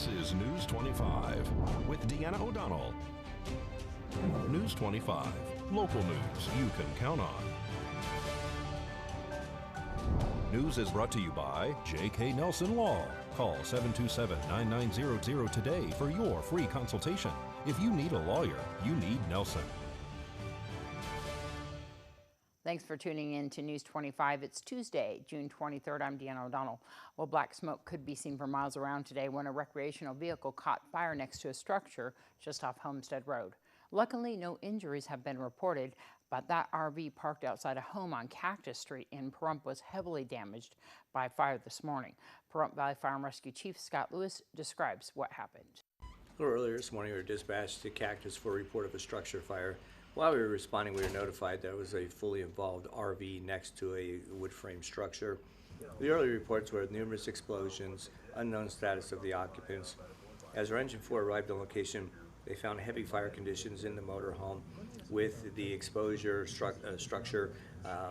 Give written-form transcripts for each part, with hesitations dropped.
This is News 25 with Deanna O'Donnell. News 25, local news you can count on. News is brought to you by J.K. Nelson Law. Call 727-9900 today for your free consultation. If you need a lawyer, you need Nelson. Thanks for tuning in to News 25. It's Tuesday, June 23rd. I'm Deanna O'Donnell. Well, black smoke could be seen for miles around today when a recreational vehicle caught fire next to a structure just off Homestead Road. Luckily, no injuries have been reported, but that RV parked outside a home on Cactus Street in Pahrump was heavily damaged by fire this morning. Pahrump Valley Fire and Rescue Chief Scott Lewis describes what happened. A little earlier this morning, we were dispatched to Cactus for a report of a structure fire. While we were responding, we were notified there was a fully involved RV next to a wood frame structure. The early reports were numerous explosions, unknown status of the occupants. As our Engine 4 arrived on location, they found heavy fire conditions in the motorhome with the exposure structure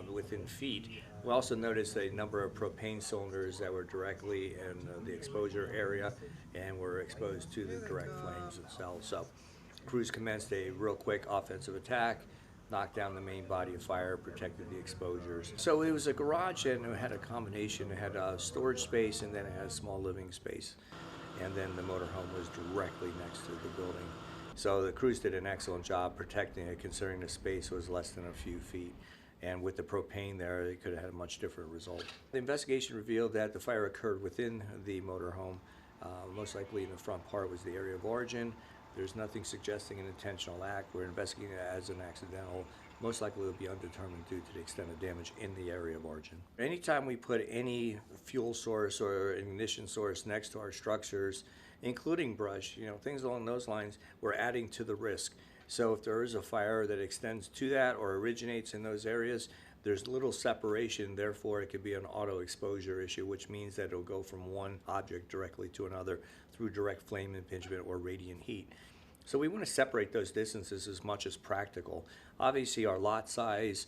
within feet. We also noticed a number of propane cylinders that were directly in the exposure area and were exposed to the direct flames themselves. So crews commenced a real quick offensive attack, knocked down the main body of fire, protected the exposures. So it was a garage and it had a combination. It had a storage space and then it had a small living space. And then the motorhome was directly next to the building. So the crews did an excellent job protecting it, considering the space was less than a few feet. And with the propane there, they could have had a much different result. The investigation revealed that the fire occurred within the motorhome. Most likely in the front part was the area of origin. There's nothing suggesting an intentional act. We're investigating it as an accidental. Most likely it will be undetermined due to the extent of damage in the area of origin. Anytime we put any fuel source or ignition source next to our structures, including brush, things along those lines, we're adding to the risk. So if there is a fire that extends to that or originates in those areas, there's little separation, therefore it could be an auto exposure issue, which means that it'll go from one object directly to another through direct flame impingement or radiant heat. So we want to separate those distances as much as practical. Obviously our lot size,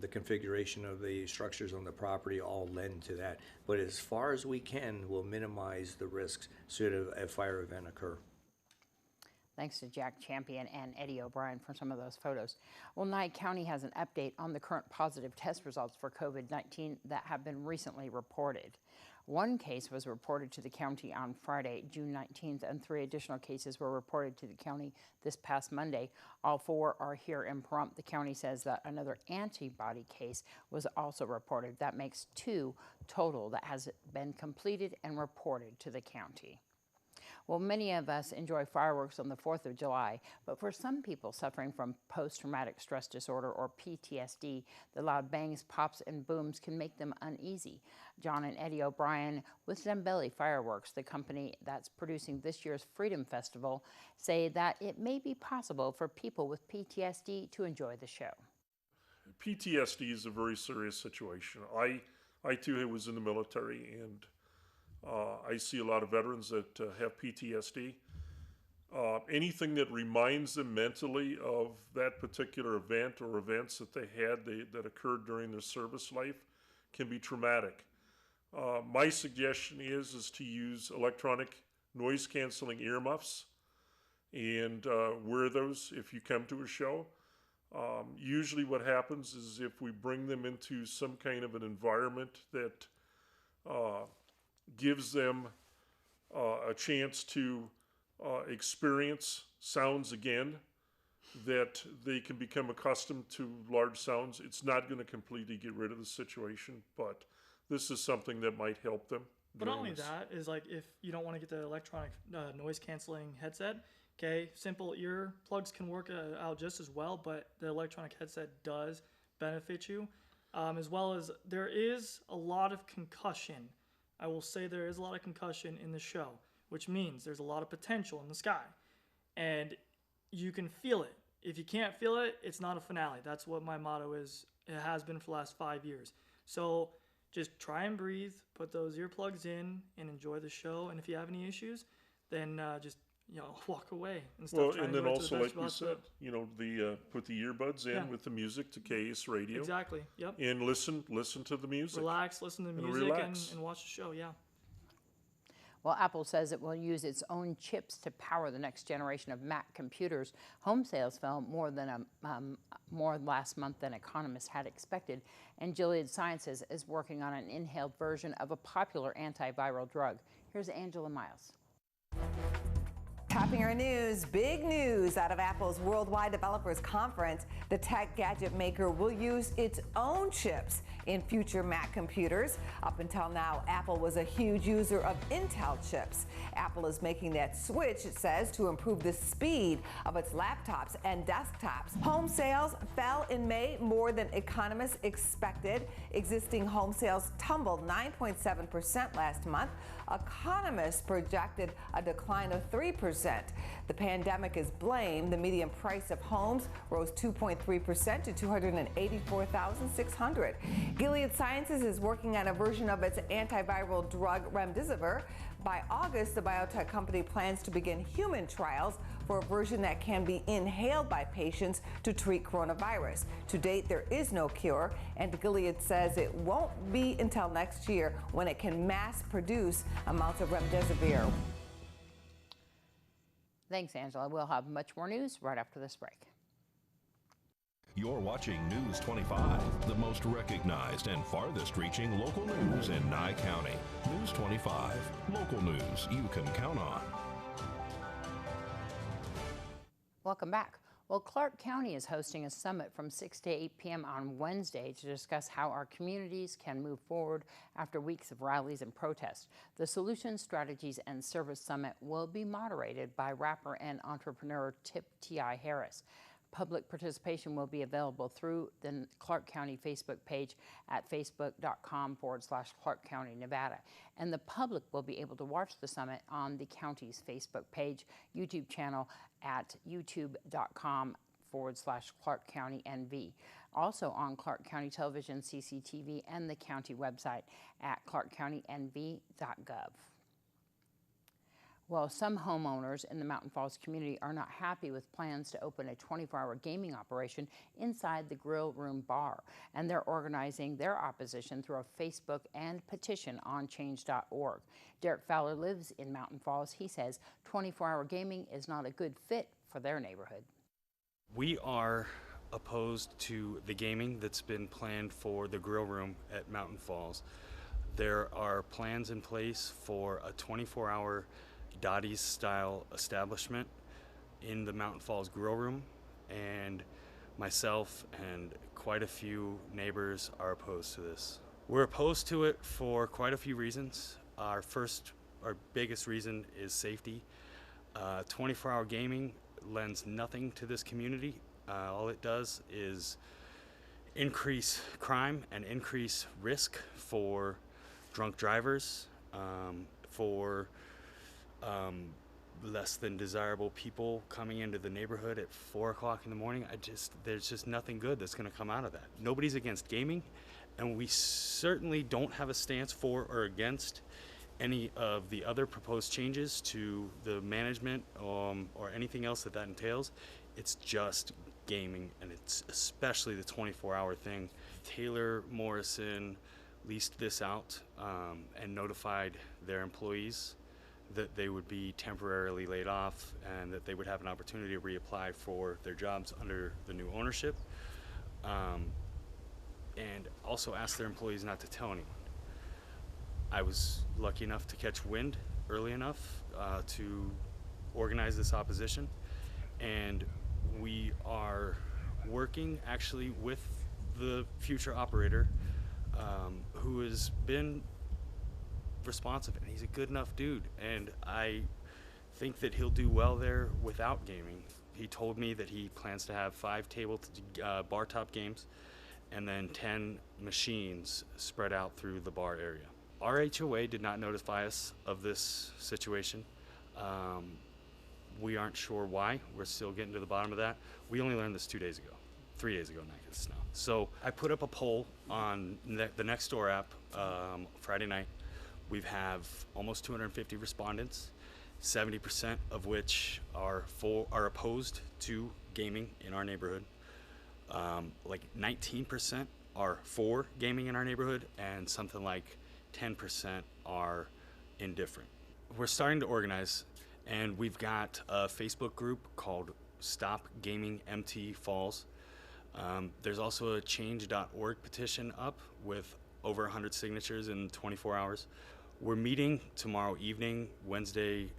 the configuration of the structures on the property all lend to that. But as far as we can, we'll minimize the risks should a fire event occur. Thanks to Jack Champion and Eddie O'Brien for some of those photos. Well, Nye County has an update on the current positive test results for COVID-19 that have been recently reported. One case was reported to the county on Friday, June 19th, and 3 additional cases were reported to the county this past Monday. All 4 are here in Pahrump. The county says that another antibody case was also reported. That makes 2 total that has been completed and reported to the county. Well, many of us enjoy fireworks on the 4th of July, but for some people suffering from post-traumatic stress disorder or PTSD, the loud bangs, pops, and booms can make them uneasy. John and Eddie O'Brien with Zambelli Fireworks, the company that's producing this year's Freedom Festival, say that it may be possible for people with PTSD to enjoy the show. PTSD is a very serious situation. I too was in the military, and I see a lot of veterans that have PTSD. Anything that reminds them mentally of that particular event or events that they had that occurred during their service life can be traumatic. My suggestion is to use electronic noise canceling earmuffs and wear those if you come to a show. Usually what happens is if we bring them into some kind of an environment that gives them a chance to experience sounds again, that they can become accustomed to large sounds. It's not going to completely get rid of the situation, but this is something that might help them. But not only that is, like, if you don't want to get the electronic noise canceling headset, okay, simple ear plugs can work out just as well, but the electronic headset does benefit you, as well as there is a lot of concussion. I will say there is a lot of concussion in the show, which means there's a lot of potential in the sky, and you can feel it. If you can't feel it, it's not a finale. That's what my motto is. It has been for the last 5 years. So just try and breathe, put those earplugs in, and enjoy the show. And if you have any issues, then just walk away and stop trying and to then do it also, to the best like you said, put the earbuds in with the music to KS radio. Exactly. Yep. And listen to the music. Relax, listen to the music, and watch the show. Yeah. Well, Apple says it will use its own chips to power the next generation of Mac computers. Home sales fell more last month than economists had expected, and Gilead Sciences is working on an inhaled version of a popular antiviral drug. Here's Angela Miles. Topping our news, big news out of Apple's Worldwide Developers Conference. The tech gadget maker will use its own chips in future Mac computers. Up until now, Apple was a huge user of Intel chips. Apple is making that switch, it says, to improve the speed of its laptops and desktops. Home sales fell in May more than economists expected. Existing home sales tumbled 9.7% last month. Economists projected a decline of 3%. The pandemic is blamed. The median price of homes rose 2.3% to $284,600. Gilead Sciences is working on a version of its antiviral drug remdesivir. By August, the biotech company plans to begin human trials for a version that can be inhaled by patients to treat coronavirus. To date, there is no cure, and Gilead says it won't be until next year when it can mass produce amounts of remdesivir. Thanks, Angela. We'll have much more news right after this break. You're watching News 25, the most recognized and farthest reaching local news in Nye County. News 25, local news you can count on. Welcome back. Well, Clark County is hosting a summit from 6 to 8 p.m. on Wednesday to discuss how our communities can move forward after weeks of rallies and protests. The Solutions, Strategies, and Service Summit will be moderated by rapper and entrepreneur Tip T.I. Harris. Public participation will be available through the Clark County Facebook page at facebook.com/Clark County, Nevada. And the public will be able to watch the summit on the county's Facebook page, YouTube channel at youtube.com/Clark County NV. Also on Clark County Television, CCTV, and the county website at clarkcountynv.gov. Well, some homeowners in the Mountain Falls community are not happy with plans to open a 24-hour gaming operation inside the Grill Room Bar, and they're organizing their opposition through a Facebook and petition on change.org. Derek Fowler lives in Mountain Falls. He says 24-hour gaming is not a good fit for their neighborhood. We are opposed to the gaming that's been planned for the Grill Room at Mountain Falls. There are plans in place for a 24-hour Dottie's style establishment in the Mountain Falls Grill Room, and myself and quite a few neighbors are opposed to this. We're opposed to it for quite a few reasons. Our biggest reason is safety. 24-hour gaming lends nothing to this community. All it does is increase crime and increase risk for drunk drivers, for less than desirable people coming into the neighborhood at 4 o'clock in the morning. There's just nothing good that's going to come out of that. Nobody's against gaming, and we certainly don't have a stance for or against any of the other proposed changes to the management or anything else that entails. It's just gaming, and it's especially the 24-hour thing. Taylor Morrison leased this out and notified their employees that they would be temporarily laid off and that they would have an opportunity to reapply for their jobs under the new ownership, and also asked their employees not to tell anyone. I was lucky enough to catch wind early enough to organize this opposition, and we are working actually with the future operator who has been responsive, and he's a good enough dude, and I think that he'll do well there without gaming. He told me that he plans to have 5 bar top games and then 10 machines spread out through the bar area. Our HOA did not notify us of this situation. We aren't sure why. We're still getting to the bottom of that. We only learned this 3 days ago now. So I put up a poll on the Nextdoor app Friday night. We have almost 250 respondents, 70% of which are opposed to gaming in our neighborhood. Like 19% are for gaming in our neighborhood, and something like 10% are indifferent. we're starting to organize, and we've got a Facebook group called Stop Gaming MT Falls. There's also a change.org petition up with over 100 signatures in 24 hours. We're meeting tomorrow evening, Wednesday,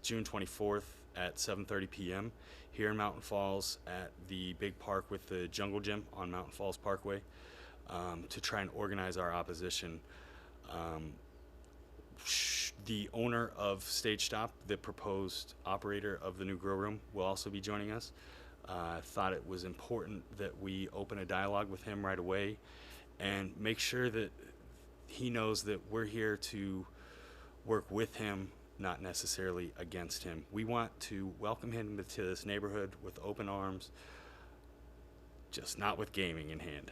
June 24th at 7:30 p.m. here in Mountain Falls at the big park with the Jungle Gym on Mountain Falls Parkway to try and organize our opposition. The owner of Stage Stop, the proposed operator of the new grill room, will also be joining us. I thought it was important that we open a dialogue with him right away and make sure that he knows that we're here to work with him, not necessarily against him. We want to welcome him to this neighborhood with open arms, just not with gaming in hand.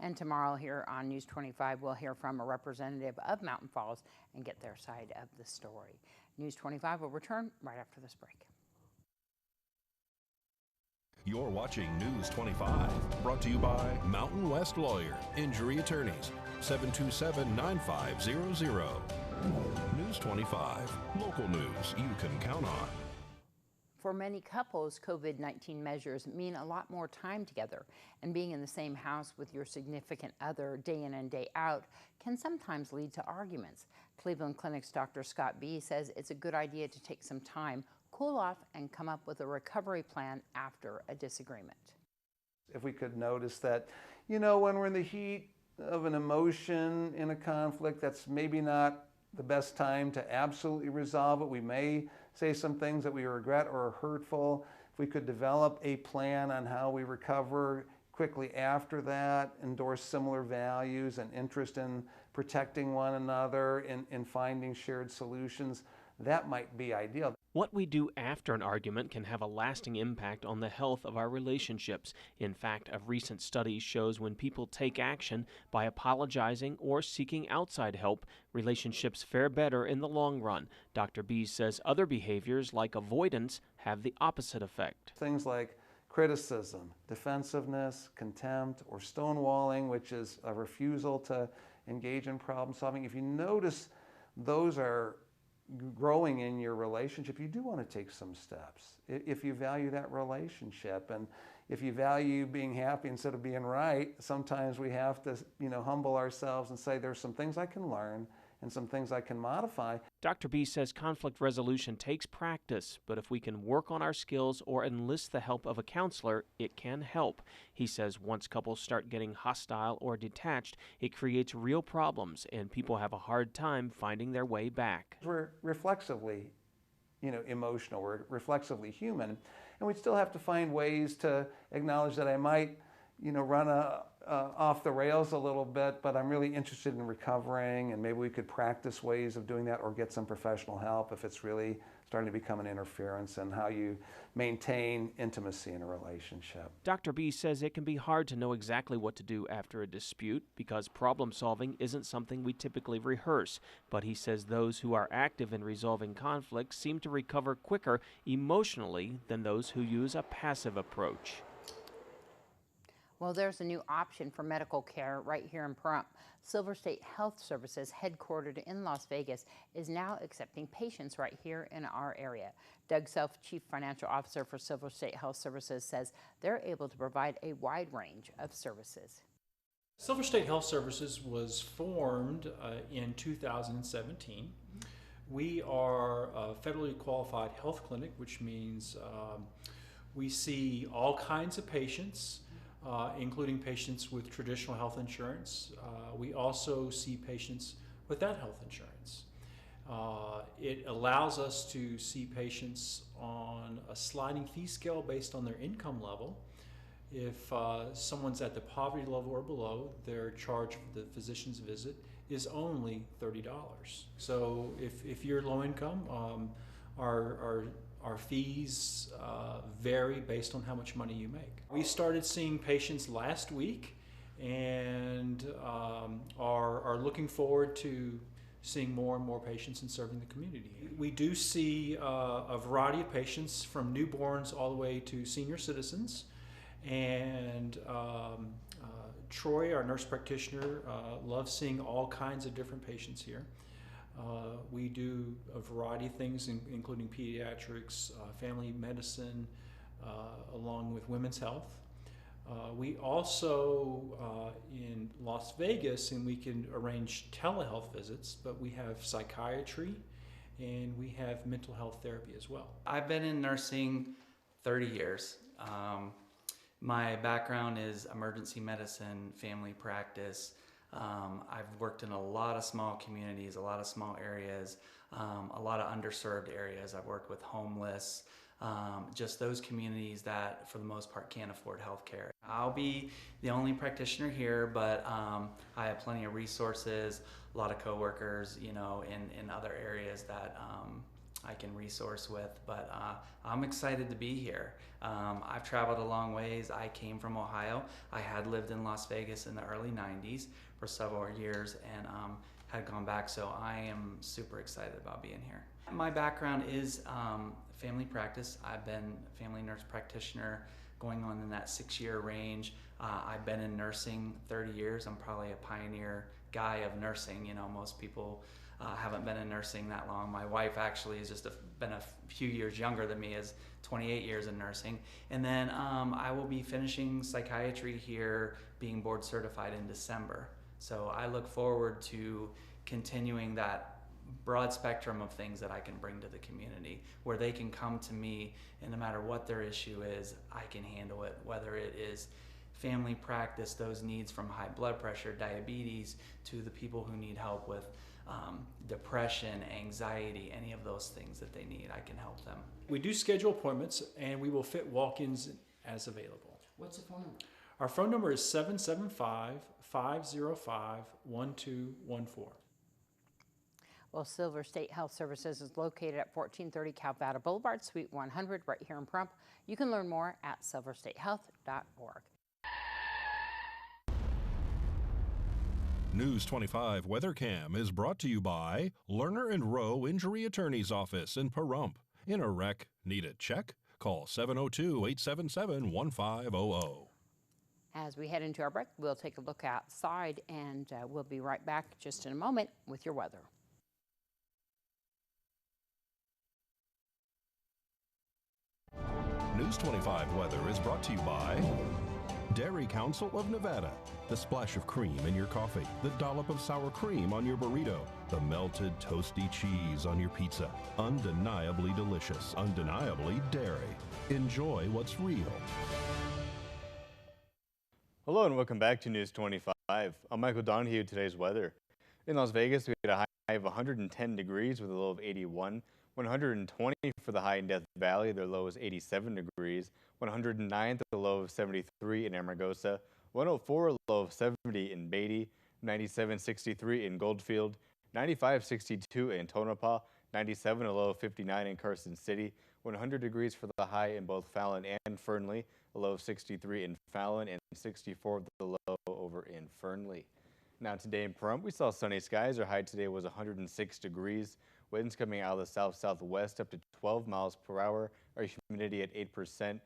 And tomorrow here on News 25, we'll hear from a representative of Mountain Falls and get their side of the story. News 25 will return right after this break. You're watching News 25, brought to you by Mountain West Lawyer, Injury Attorneys, 727-9500. News 25, local news you can count on. For many couples, COVID-19 measures mean a lot more time together, and being in the same house with your significant other day in and day out can sometimes lead to arguments. Cleveland Clinic's Dr. Scott B. says it's a good idea to take some time, cool off, and come up with a recovery plan after a disagreement. If we could notice that, when we're in the heat of an emotion in a conflict, that's maybe not the best time to absolutely resolve it. We may say some things that we regret or are hurtful. If we could develop a plan on how we recover quickly after that, endorse similar values and interest in protecting one another, in finding shared solutions, that might be ideal. What we do after an argument can have a lasting impact on the health of our relationships. In fact, a recent study shows when people take action by apologizing or seeking outside help, relationships fare better in the long run. Dr. B says other behaviors like avoidance have the opposite effect. Things like criticism, defensiveness, contempt, or stonewalling, which is a refusal to engage in problem solving. If you notice those are growing in your relationship, you do want to take some steps. If you value that relationship, and if you value being happy instead of being right, sometimes we have to, humble ourselves and say there's some things I can learn and some things I can modify. Dr. B says conflict resolution takes practice, but if we can work on our skills or enlist the help of a counselor, it can help. He says once couples start getting hostile or detached, it creates real problems and people have a hard time finding their way back. We're reflexively, emotional, we're reflexively human, and we still have to find ways to acknowledge that I might, run off the rails a little bit, but I'm really interested in recovering, and maybe we could practice ways of doing that or get some professional help if it's really starting to become an interference in how you maintain intimacy in a relationship. Dr. B says it can be hard to know exactly what to do after a dispute because problem solving isn't something we typically rehearse, but he says those who are active in resolving conflicts seem to recover quicker emotionally than those who use a passive approach. Well, there's a new option for medical care right here in Pahrump. Silver State Health Services, headquartered in Las Vegas, is now accepting patients right here in our area. Doug Self, Chief Financial Officer for Silver State Health Services, says they're able to provide a wide range of services. Silver State Health Services was formed in 2017. We are a federally qualified health clinic, which means we see all kinds of patients, including patients with traditional health insurance. We also see patients without health insurance. It allows us to see patients on a sliding fee scale based on their income level. If someone's at the poverty level or below, their charge for the physician's visit is only $30. So if you're low income, our fees vary based on how much money you make. We started seeing patients last week and are looking forward to seeing more and more patients and serving the community. We do see a variety of patients from newborns all the way to senior citizens. And Troy, our nurse practitioner, loves seeing all kinds of different patients here. We do a variety of things, including pediatrics, family medicine, along with women's health. We also, in Las Vegas, and we can arrange telehealth visits, but we have psychiatry and we have mental health therapy as well. I've been in nursing 30 years. My background is emergency medicine, family practice. I've worked in a lot of small communities, a lot of small areas, a lot of underserved areas. I've worked with homeless, just those communities that for the most part can't afford health care. I'll be the only practitioner here, but I have plenty of resources, a lot of coworkers, you know, in other areas that I can resource with, but I'm excited to be here. I've traveled a long ways. I came from Ohio. I had lived in Las Vegas in the early 90s for several years and had gone back, so I am super excited about being here. My background is family practice. I've been family nurse practitioner going on in that 6-year range. I've been in nursing 30 years. I'm probably a pioneer guy of nursing. You know, most people haven't been in nursing that long. My wife actually has just been a few years younger than me, is 28 years in nursing. And then I will be finishing psychiatry here, being board certified in December. So I look forward to continuing that broad spectrum of things that I can bring to the community, where they can come to me and no matter what their issue is, I can handle it, whether it is family practice, those needs from high blood pressure, diabetes, to the people who need help with depression, anxiety, any of those things that they need, I can help them. We do schedule appointments and we will fit walk-ins as available. What's the phone number? Our phone number is 775-505-1214. Well, Silver State Health Services is located at 1430 Calvada Boulevard, Suite 100, right here in Pahrump. You can learn more at silverstatehealth.org. News 25 WeatherCam is brought to you by Lerner and Rowe Injury Attorney's Office in Pahrump. In a wreck, need a check? Call 702-877-1500. As we head into our break, we'll take a look outside, and we'll be right back just in a moment with your weather. News 25 weather is brought to you by Dairy Council of Nevada. The splash of cream in your coffee, the dollop of sour cream on your burrito, the melted toasty cheese on your pizza. Undeniably delicious, undeniably dairy. Enjoy what's real. Hello and welcome back to News 25. I'm Michael Donohue. Today's weather. In Las Vegas, we had a high of 110 degrees with a low of 81. 120 for the high in Death Valley, their low is 87 degrees. 109 the low of 73 in Amargosa. 104 a low of 70 in Beatty. 97.63 in Goldfield. 95.62 in Tonopah. 97 a low of 59 in Carson City. 100 degrees for the high in both Fallon and Fernley. A low of 63 in Fallon and 64 the low over in Fernley. Now today in Pahrump, we saw sunny skies. Our high today was 106 degrees. Winds coming out of the south-southwest up to 12 miles per hour. Our humidity at 8%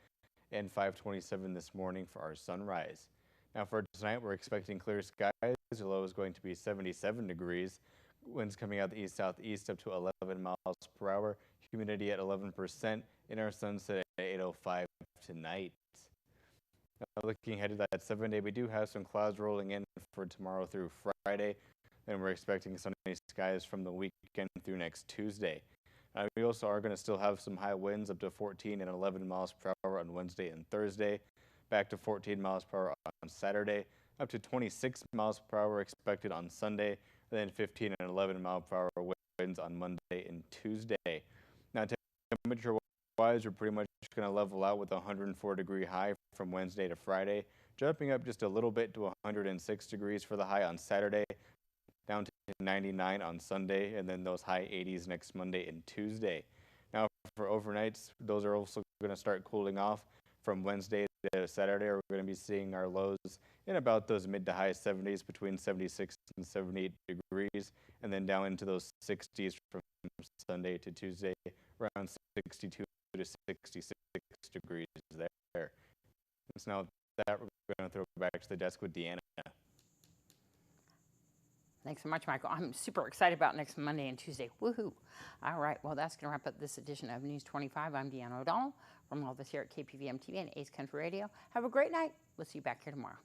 and 5:27 this morning for our sunrise. Now for tonight, we're expecting clear skies. The low is going to be 77 degrees. Winds coming out the east-southeast up to 11 miles per hour. Humidity at 11% and our sunset at 8:05 tonight. Now, looking ahead to that 7-day, we do have some clouds rolling in for tomorrow through Friday. And we're expecting sunny skies from the weekend through next Tuesday. We also are going to still have some high winds up to 14 and 11 miles per hour on Wednesday and Thursday. Back to 14 miles per hour on Saturday. Up to 26 miles per hour expected on Sunday. And then 15 and 11 mile per hour winds on Monday and Tuesday. Now temperature-wise, we're pretty much going to level out with a 104-degree high from Wednesday to Friday. Jumping up just a little bit to 106 degrees for the high on Saturday. Down to 99 on Sunday, and then those high 80s next Monday and Tuesday. Now for overnights, those are also going to start cooling off from Wednesday to Saturday. We're going to be seeing our lows in about those mid to high 70s, between 76 and 78 degrees, and then down into those 60s from Sunday to Tuesday, around 62 to 66 degrees there. So now with that, we're going to throw it back to the desk with Deanna. Thanks so much, Michael. I'm super excited about next Monday and Tuesday. Woohoo. All right, well, that's going to wrap up this edition of News 25. I'm Deanna O'Donnell from all of us here at KPVM-TV and Ace Country Radio. Have a great night. We'll see you back here tomorrow.